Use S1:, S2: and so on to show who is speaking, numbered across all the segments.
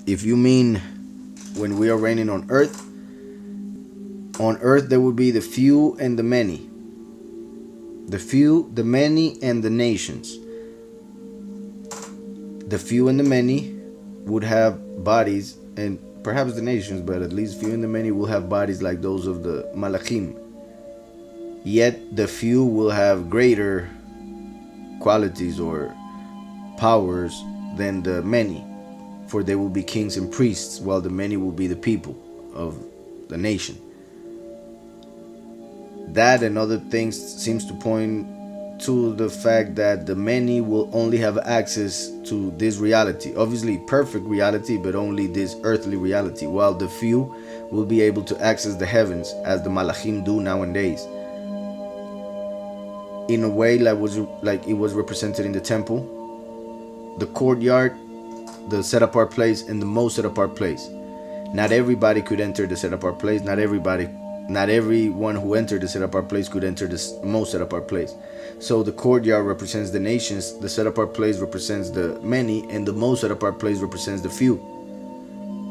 S1: if you mean when we are reigning on earth there would be the few and the many. The few, the many, and the nations. The few and the many would have bodies, and perhaps the nations, but at least few and the many will have bodies like those of the Malachim. Yet the few will have greater qualities or powers than the many, for they will be kings and priests, while the many will be the people of the nation. That and other things seems to point to the fact that the many will only have access to this reality, obviously perfect reality, but only this earthly reality, while the few will be able to access the heavens as the Malachim do nowadays, in a way like it was represented in the temple, the courtyard, the set apart place, and the most set apart place. Not everybody could enter the set apart place. Not everyone who entered the set apart place could enter the most set apart place. So the courtyard represents the nations, the set apart place represents the many, and the most set apart place represents the few.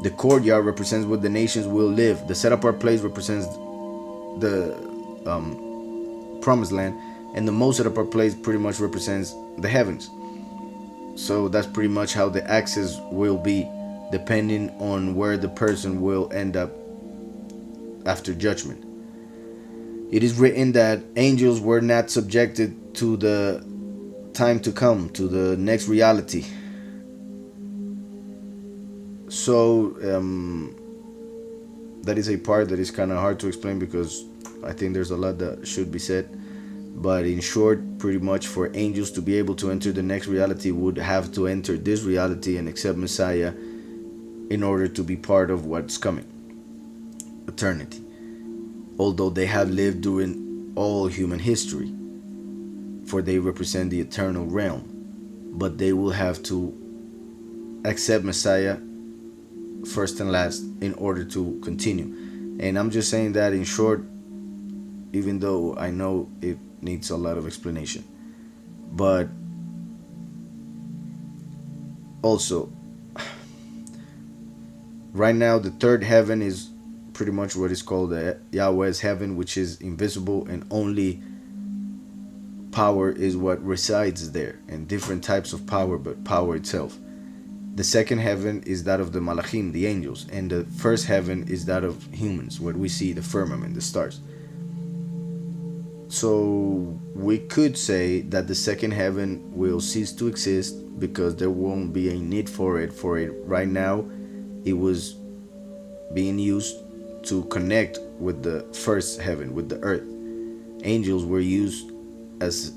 S1: The courtyard represents what the nations will live. The set apart place represents the promised land, and the most set apart place pretty much represents the heavens. So that's pretty much how the access will be, depending on where the person will end up after judgment. It is written that angels were not subjected to the time to come, to the next reality. So that is a part that is kind of hard to explain, because I think there's a lot that should be said. But in short, pretty much for angels to be able to enter the next reality would have to enter this reality and accept Messiah in order to be part of what's coming, eternity. Although they have lived during all human history, for they represent the eternal realm, but they will have to accept Messiah first and last in order to continue. And I'm just saying that in short, even though I know it needs a lot of explanation. But also, right now the third heaven is pretty much what is called the Yahweh's heaven, which is invisible, and only power is what resides there, and different types of power, but power itself. The second heaven is that of the Malachim, the angels, and the first heaven is that of humans, what we see, the firmament, the stars. So we could say that the second heaven will cease to exist because there won't be a need for it. Right now, it was being used to connect with the first heaven, with the earth. Angels were used as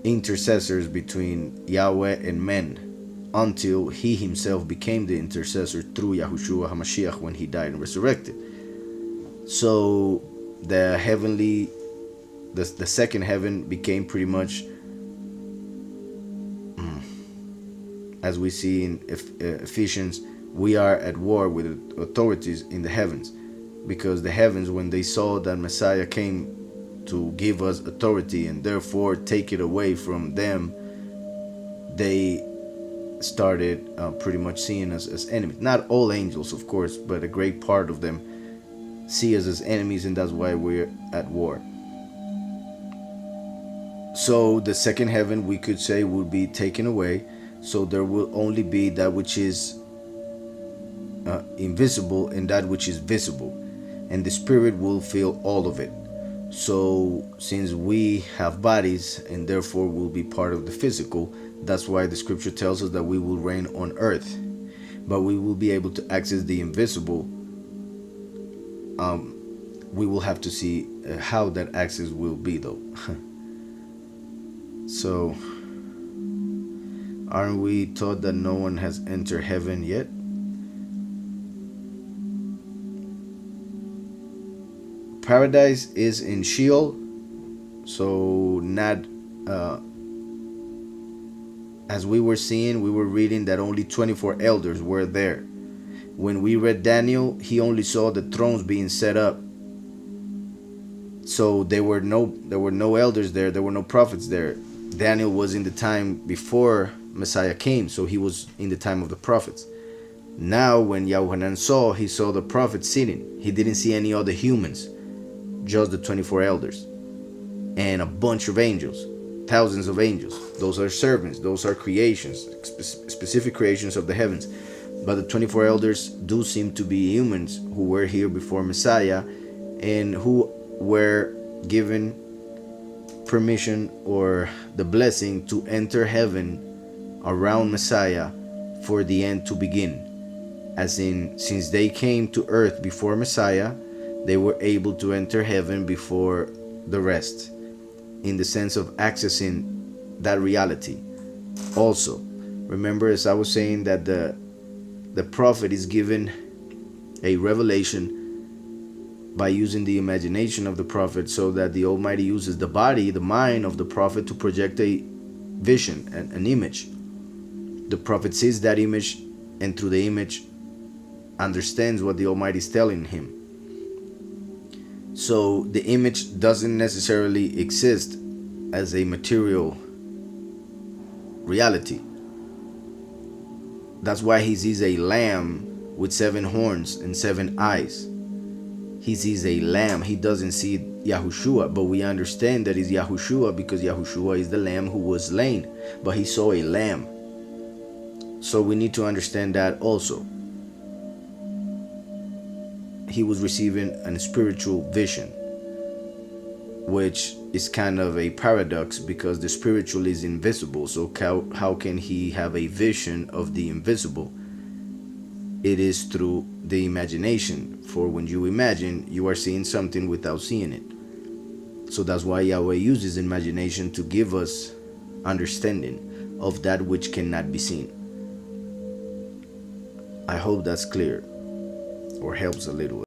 S1: intercessors between Yahweh and men, until he himself became the intercessor through Yahushua HaMashiach when he died and resurrected. So the second heaven became pretty much, as we see in Ephesians, we are at war with authorities in the heavens, because the heavens, when they saw that Messiah came to give us authority and therefore take it away from them, they started pretty much seeing us as enemies. Not all angels, of course, but a great part of them see us as enemies, and that's why we're at war. So the second heaven, we could say, will be taken away, so there will only be that which is invisible and that which is visible, and the spirit will fill all of it. So since we have bodies and therefore will be part of the physical, that's why the scripture tells us that we will reign on earth, but we will be able to access the invisible. We will have to see how that access will be, though. So, aren't we taught that no one has entered heaven yet? Paradise is in Sheol, so not as we were reading that only 24 elders were there. When we read Daniel, he only saw the thrones being set up. So there were no elders there. There were no prophets there. Daniel was in the time before Messiah came. So he was in the time of the prophets. Now when Yahuhanan saw, he saw the prophets sitting. He didn't see any other humans, just the 24 elders and a bunch of angels, thousands of angels. Those are servants, those are creations, specific creations of the heavens. But the 24 elders do seem to be humans who were here before Messiah and who were given permission or the blessing to enter heaven around Messiah for the end to begin. As in, since they came to earth before Messiah, they were able to enter heaven before the rest, in the sense of accessing that reality. Also, remember, as I was saying, that the prophet is given a revelation by using the imagination of the prophet, so that the Almighty uses the body, the mind of the prophet to project a vision, an image. The prophet sees that image, and through the image understands what the Almighty is telling him. So the image doesn't necessarily exist as a material reality. That's why he sees a lamb with 7 horns and 7 eyes. He sees a lamb. He doesn't see Yahushua, but we understand that it's Yahushua because Yahushua is the lamb who was slain. But he saw a lamb. So we need to understand that also. He was receiving a spiritual vision, which is kind of a paradox because the spiritual is invisible. So how can he have a vision of the invisible? It is through the imagination. For when you imagine, you are seeing something without seeing it. So that's why Yahweh uses imagination to give us understanding of that which cannot be seen. I hope that's clear or helps a little.